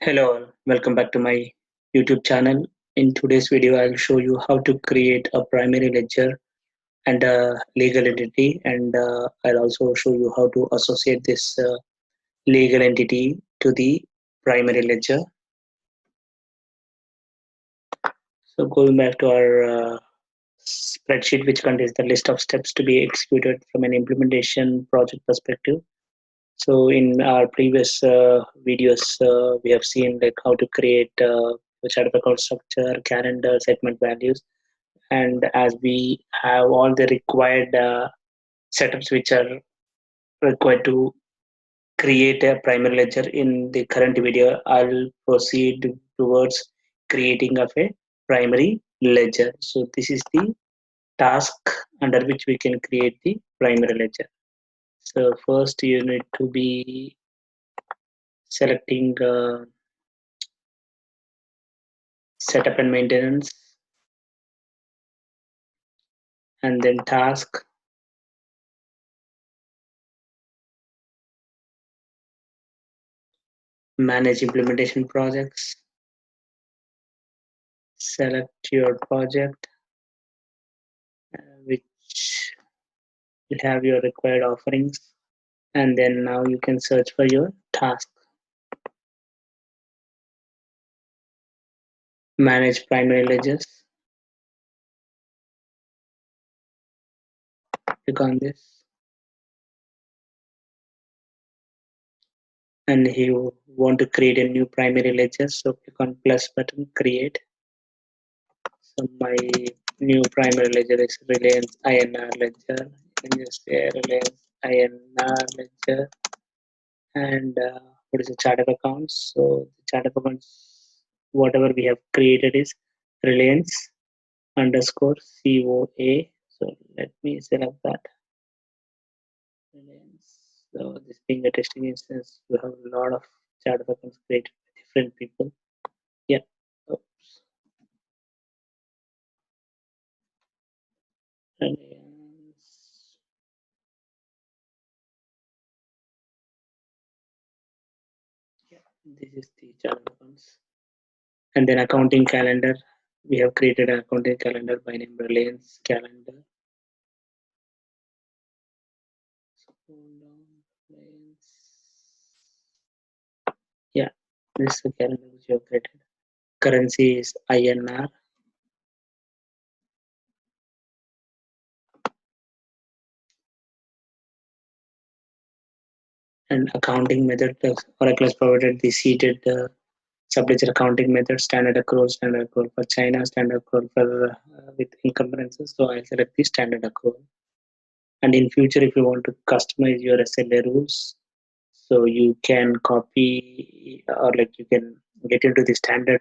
Hello, all. Welcome back to my YouTube channel. In today's video, I'll show you how to create a primary ledger and a legal entity, and I'll also show you how to associate this legal entity to the primary ledger. So, going back to our spreadsheet, which contains the list of steps to be executed from an implementation project perspective. So, in our previous videos, we have seen like how to create the chart of account structure, calendar, segment values, and as we have all the required setups which are required to create a primary ledger in the current video, I'll proceed towards creating of a primary ledger. So this is the task under which we can create the primary ledger. So first you need to be selecting setup and maintenance, and then task, manage implementation projects, select your project which will have your required offerings, and then now you can search for your task. Manage primary ledgers, click on this, and you want to create a new primary ledger, so click on plus button, create. So my new primary ledger is Reliance INR ledger. You can just say Reliance INR ledger, and what is the chart of accounts? So the chart of accounts, whatever we have created is Reliance underscore COA. So let me select that. Reliance. So this being a testing instance, you have a lot of chart of accounts created by different people. Yeah. Oops. Reliance. Yeah, this is the chart of accounts. And then accounting calendar. We have created an accounting calendar by name Reliance calendar. Yeah, this is the calendar which you have created. Currency is INR. And accounting method, Oracle has provided the seated subledger accounting method, standard accrual for China, standard accrual for with encumbrances. So I'll select the standard accrual. And in future, if you want to customize your SLA rules, so you can copy or like you can get into the standard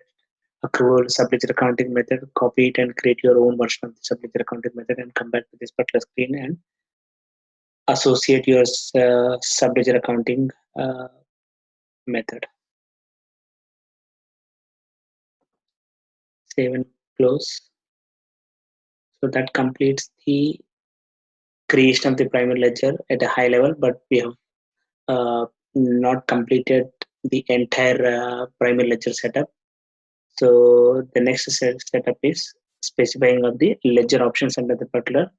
accrual subledger accounting method, copy it and create your own version of the subledger accounting method and come back to this particular screen and associate your subledger accounting method. Save and close. So that completes the creation of the primary ledger at a high level, but we have not completed the entire primary ledger setup. So the next setup is specifying of the ledger options under the particular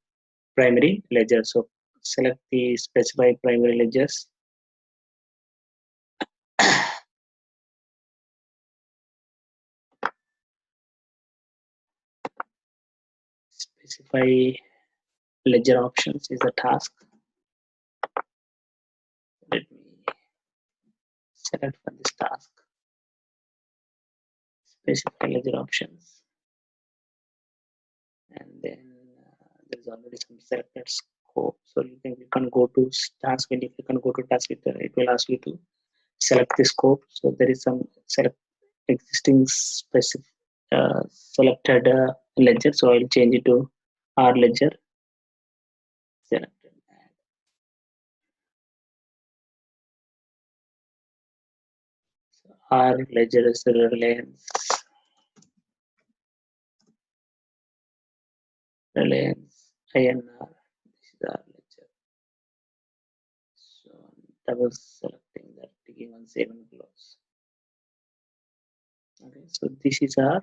primary ledger. So select the specify primary ledgers. Specify ledger options is a task. Let me select for this task. Specify ledger options. And then there's already some selected scope. So you can go to task, and if you can go to task, it will ask you to select the scope. So there is some select existing specific selected ledger. So I'll change it to R ledger. Selected. So R ledger is the Reliance INR. This is R ledger. So double selecting that, clicking on save and close. Okay, so this is our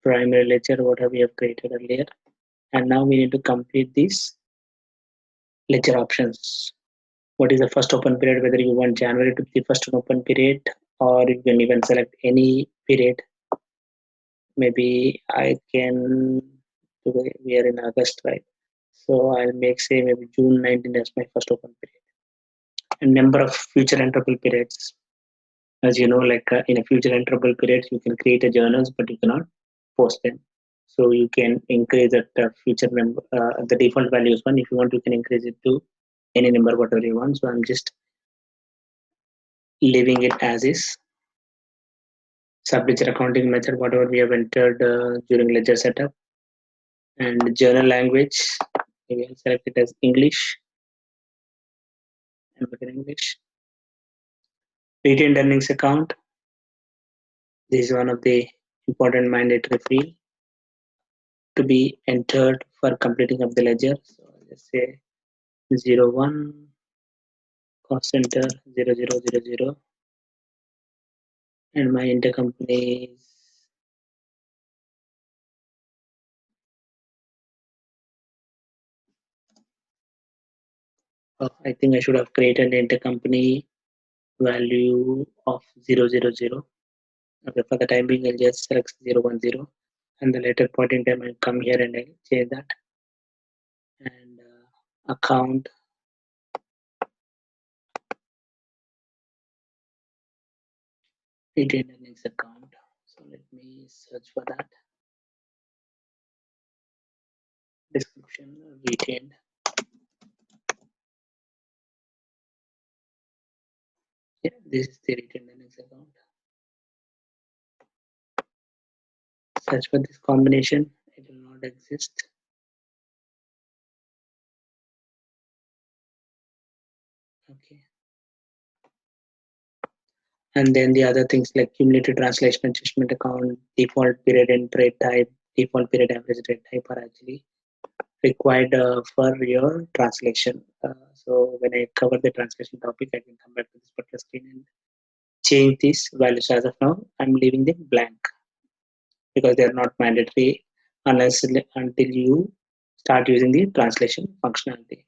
primary ledger, what we have created earlier. And now we need to complete these ledger options. What is the first open period, whether you want January to be the first open period, or you can even select any period. Maybe I can, today we are in August, right? So I'll make say maybe June 19 as my first open period. And number of future enterable periods. As you know, like in a future enterable period, you can create a journals, but you cannot post them. So you can increase that future number, the default value is one. If you want, you can increase it to any number, whatever you want. So I'm just leaving it as is. Subledger accounting method, whatever we have entered during ledger setup. And journal language, maybe I'll select it as English. And in English. Retained earnings account. This is one of the important mandatory field to be entered for completing of the ledger. So let's say 01 cost center 0000 and my intercompany is I think I should have created an intercompany value of 000. Okay, for the time being I'll just select 010 and the later point in time I'll come here and I'll change that. And account retained earnings account. So let me search for that. Description retained. Yeah, this is the retained earnings account. Search for this combination, it will not exist. Okay. And then the other things like cumulative translation adjustment account, default period and trade type, default period average trade type are actually required for your translation. So when I cover the translation topic, I can come back to this particular screen and change these values. As of now, I'm leaving them blank because they are not mandatory unless until you start using the translation functionality.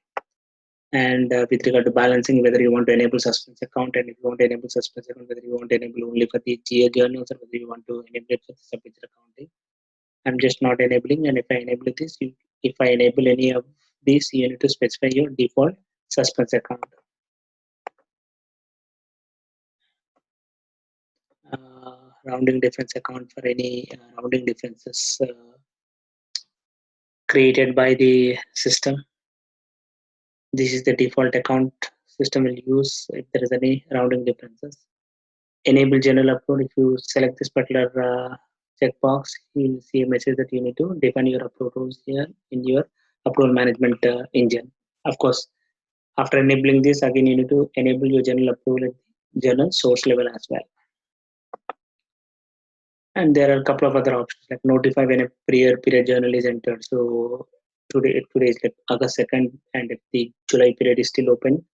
And with regard to balancing, whether you want to enable suspense account, and if you want to enable suspense account, whether you want to enable only for the GA journals or whether you want to enable it for the subledger accounting. I'm just not enabling, and if I enable this, if I enable any of these, you need to specify your default suspense account. Rounding difference account for any rounding differences created by the system. This is the default account system will use if there is any rounding differences. Enable general upload. If you select this particular checkbox, you will see a message that you need to define your upload rules here in your upload management engine. Of course, after enabling this, again you need to enable your general upload at the journal source level as well. And there are a couple of other options like notify when a prior period journal is entered. So today is like August 2nd, and if the July period is still open,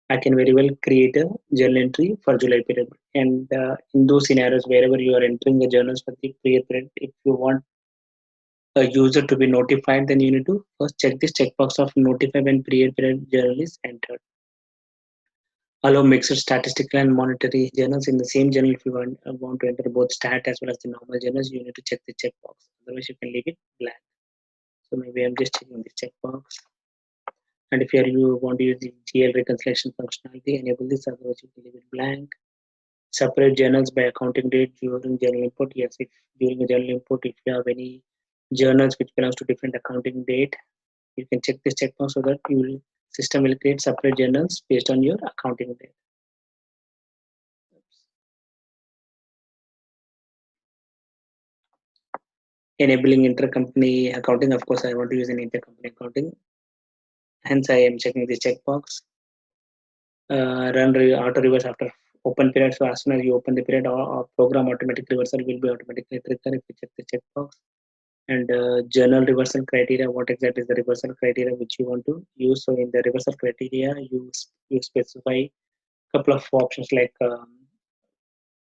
I can very well create a journal entry for July period. And in those scenarios, wherever you are entering the journals for the prior period, if you want a user to be notified, then you need to first check this checkbox of notify when prior period journal is entered. Allow mixed statistical and monetary journals in the same journal. If you want to enter both stat as well as the normal journals, you need to check the checkbox. Otherwise, you can leave it blank. So maybe I'm just checking this checkbox. And if you want to use the GL reconciliation functionality, enable this. Otherwise, you can leave it blank. Separate journals by accounting date during journal input. Yes, if during a journal input, if you have any journals which belongs to different accounting date, you can check this checkbox so that system will create separate journals based on your accounting date. Enabling intercompany accounting. Of course, I want to use an intercompany accounting. Hence, I am checking this checkbox. Run auto reverse after open period. So as soon as you open the period, or program automatic reversal will be automatically triggered if you check the checkbox. And journal reversal criteria. What exactly is the reversal criteria which you want to use? So in the reversal criteria, you specify a couple of options like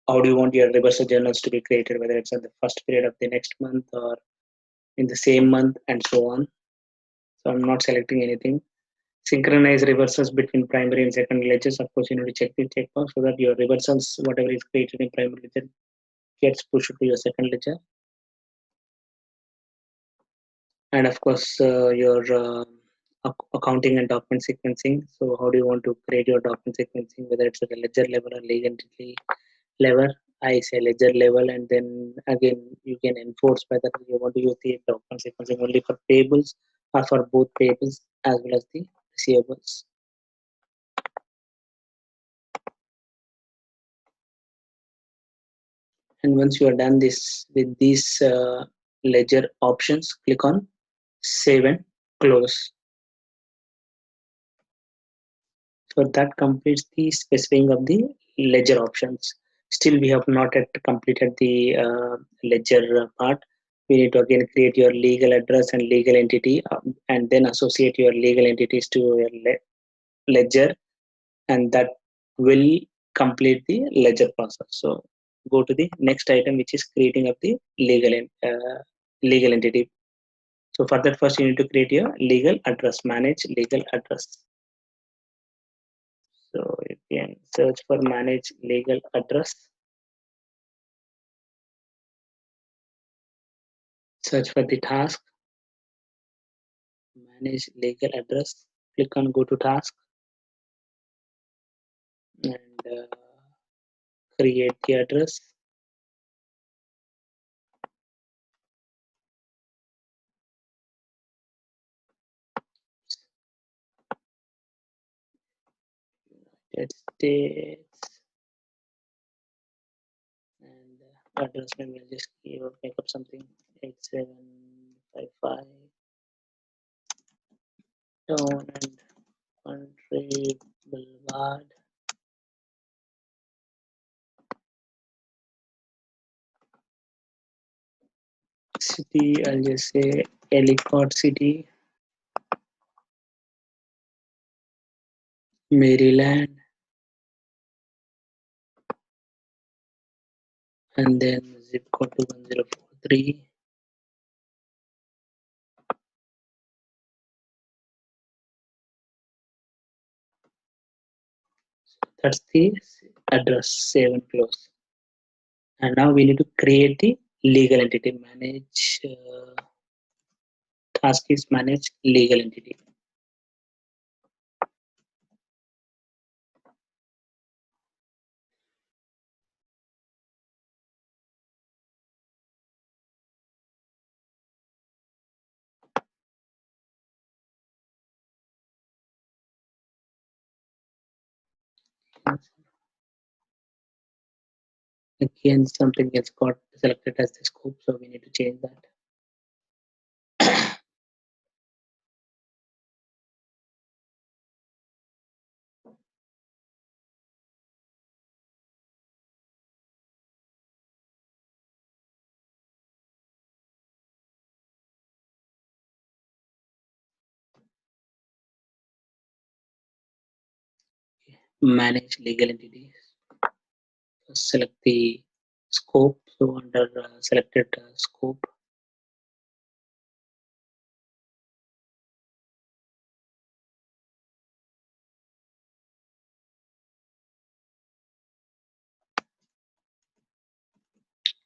how do you want your reversal journals to be created, whether it's at the first period of the next month or in the same month and so on. So I'm not selecting anything. Synchronize reversals between primary and secondary ledgers. Of course, you need to check the checkbox so that your reversals, whatever is created in primary ledger, gets pushed to your second ledger. And of course, your accounting and document sequencing. So how do you want to create your document sequencing, whether it's at a ledger level or legal entity level? I say ledger level, and then again you can enforce whether you want to use the document sequencing only for payables or for both payables as well as the receivables. And once you are done this with these ledger options, click on save and close. So that completes the specifying of the ledger options. Still, we have not yet completed the ledger part. We need to again create your legal address and legal entity, and then associate your legal entities to your ledger, and that will complete the ledger process. So go to the next item, which is creating of the legal entity. So for that, first you need to create your legal address, manage legal address. So you can search for manage legal address. Search for the task, manage legal address. Click on go to task and create the address. United States and address maybe I'll just make up something 8755 Town and Country Boulevard. City, I'll just say Ellicott City, Maryland, and then zip code to 1043. That's the address, save and close. And now we need to create the legal entity. Manage task is manage legal entity. Again, something gets got selected as the scope, so we need to change that. Manage legal entities. Select the scope. So under selected scope,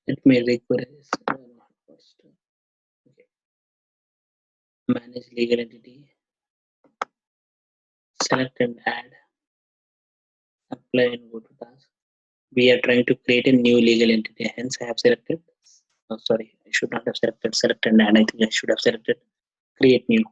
it may require this. Okay. Manage legal entity. Select and add. Apply and go to task. We are trying to create a new legal entity. Hence, I have selected. Oh, sorry, I should not have selected select and add. I think I should have selected create new.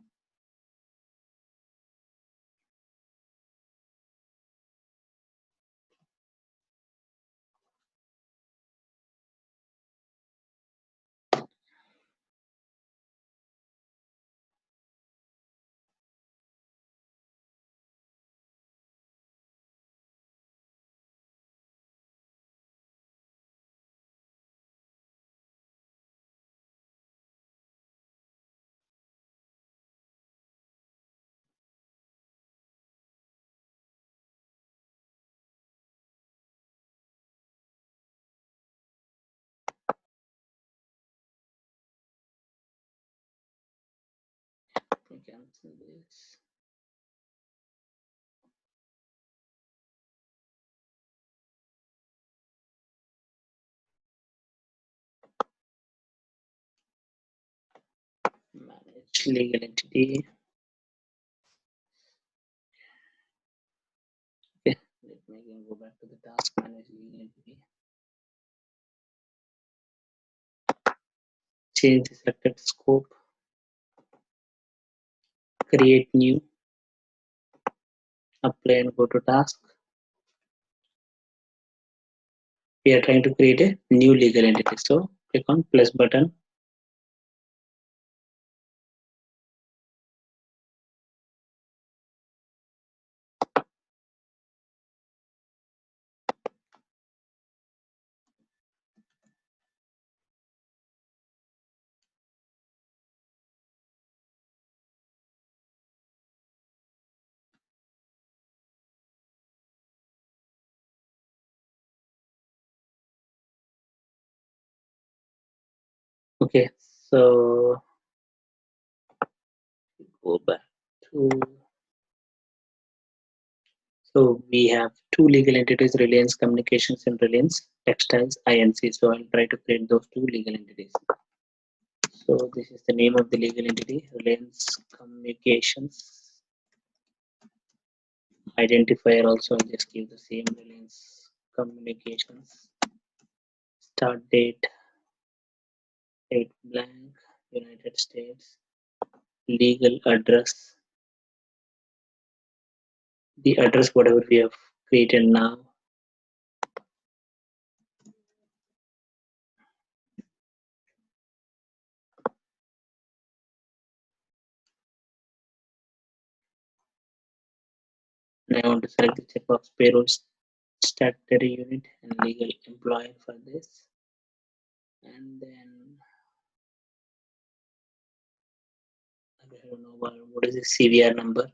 cancel this. Manage legal entity. Okay, let me again go back to the task, manage legal entity. Change the selected scope. Create new. Apply and go to task. We are trying to create a new legal entity. So click on plus button. Okay, so go back to. So we have two legal entities, Reliance Communications and Reliance Textiles Inc. So I'll try to create those two legal entities. So this is the name of the legal entity, Reliance Communications. Identifier also, I'll just give the same Reliance Communications. Start date, date blank, United States. Legal address, the address whatever we have created now. And I want to select the checkbox payroll statutory unit and legal employer for this. And then I don't know what is the CVR number.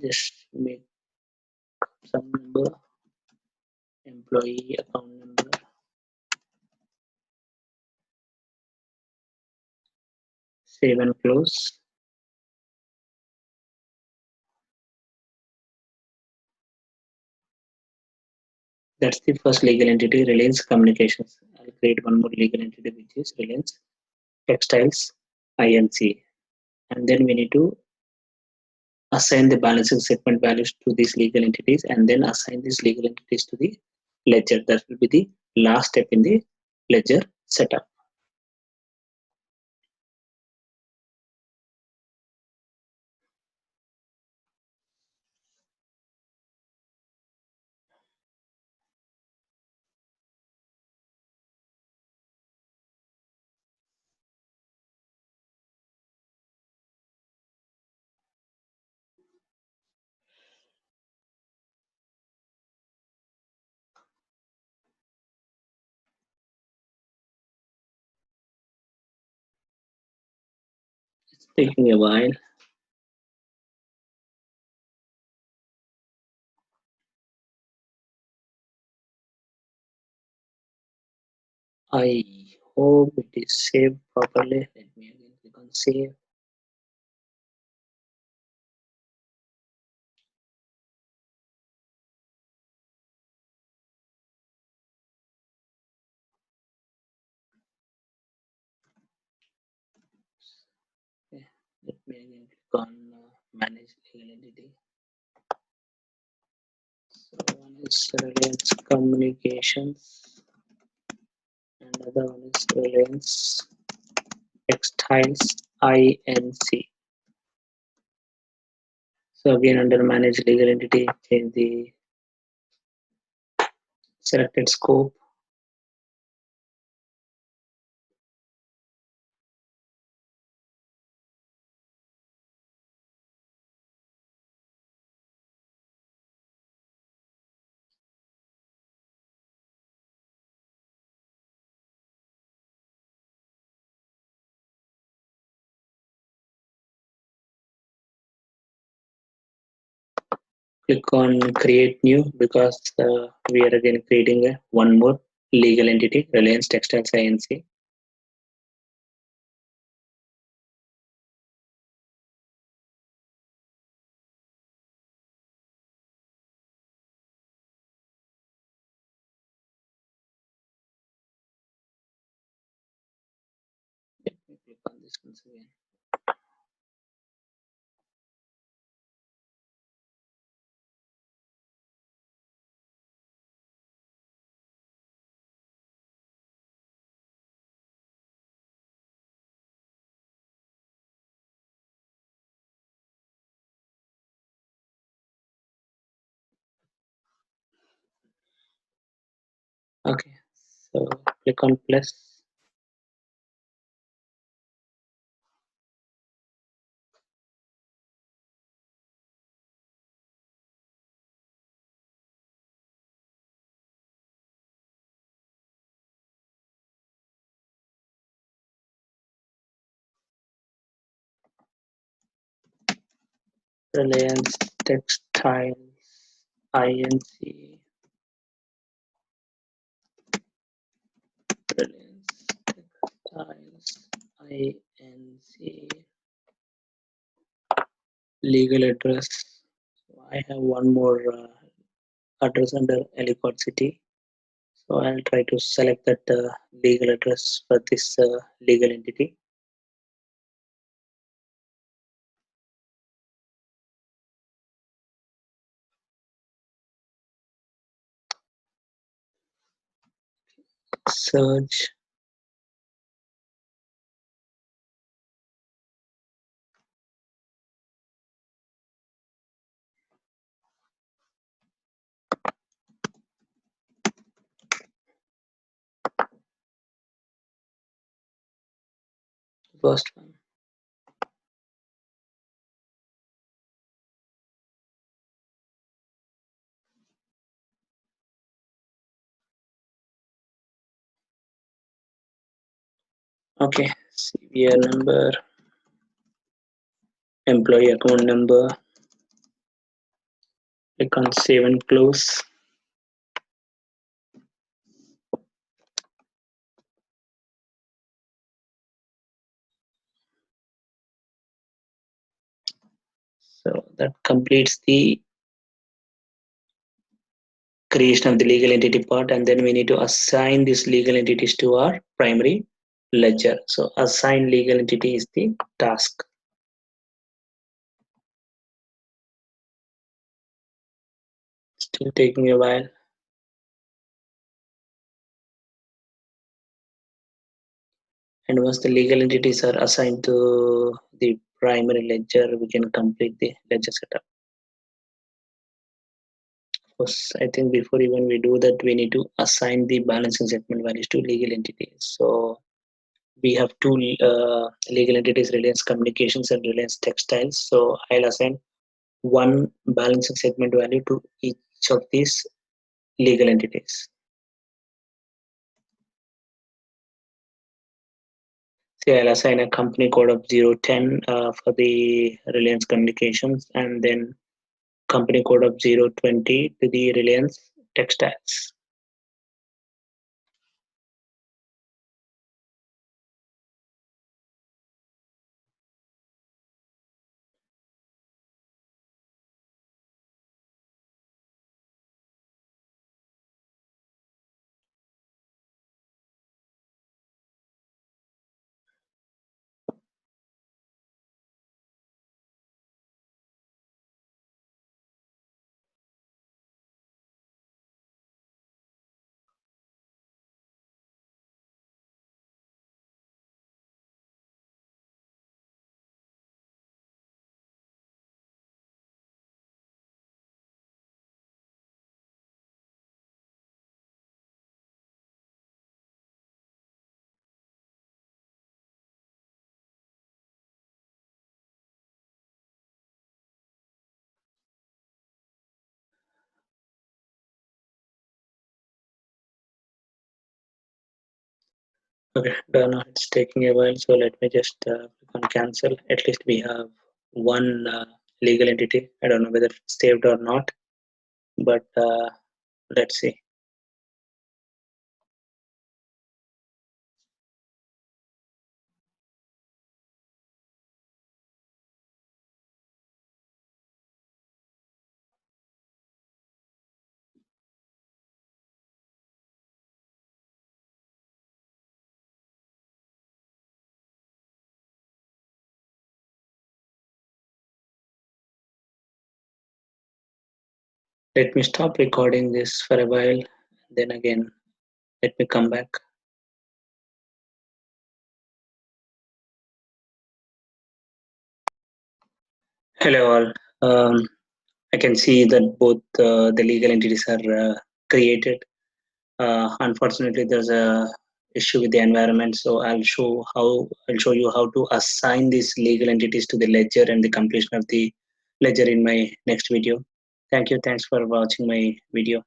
Just make some number, employee account number, save and close. That's the first legal entity, Reliance Communications. I'll create one more legal entity which is Reliance Textiles Inc. And then we need to assign the balancing segment values to these legal entities and then assign these legal entities to the ledger. That will be the last step in the ledger setup. It's taking a while. I hope it is saved properly. Let me again click on save. Okay. Let me again click on manage legal entity. So one is Reliance Communications and other one is Reliance Textiles Inc. So again under manage legal entity, change the selected scope. Click on create new because we are again creating one more legal entity, Reliance Textiles Inc. this once again. Okay, so click on plus. Reliance Textiles INC. Reliance Textiles INC. Legal address. So I have one more address under Ellicott City. So I'll try to select that legal address for this legal entity. Search. First one. Okay, CVR number, employee account number. Click on save and close. So that completes the creation of the legal entity part, and then we need to assign these legal entities to our primary ledger. So assign legal entity is the task. Still taking a while. And once the legal entities are assigned to the primary ledger, we can complete the ledger setup. Of course, I think before even we do that, we need to assign the balancing segment values to legal entities. So we have two legal entities, Reliance Communications and Reliance Textiles. So I'll assign one balancing segment value to each of these legal entities. Say I'll assign a company code of 010 for the Reliance Communications, and then company code of 020 to the Reliance Textiles. Okay, done. It's taking a while, so let me just click on cancel. At least we have one legal entity. I don't know whether it's saved or not, but let's see. Let me stop recording this for a while. Then again, let me come back. Hello all. I can see that both the legal entities are created. Unfortunately, there's a issue with the environment, so I'll show you how to assign these legal entities to the ledger and the completion of the ledger in my next video. Thank you. Thanks for watching my video.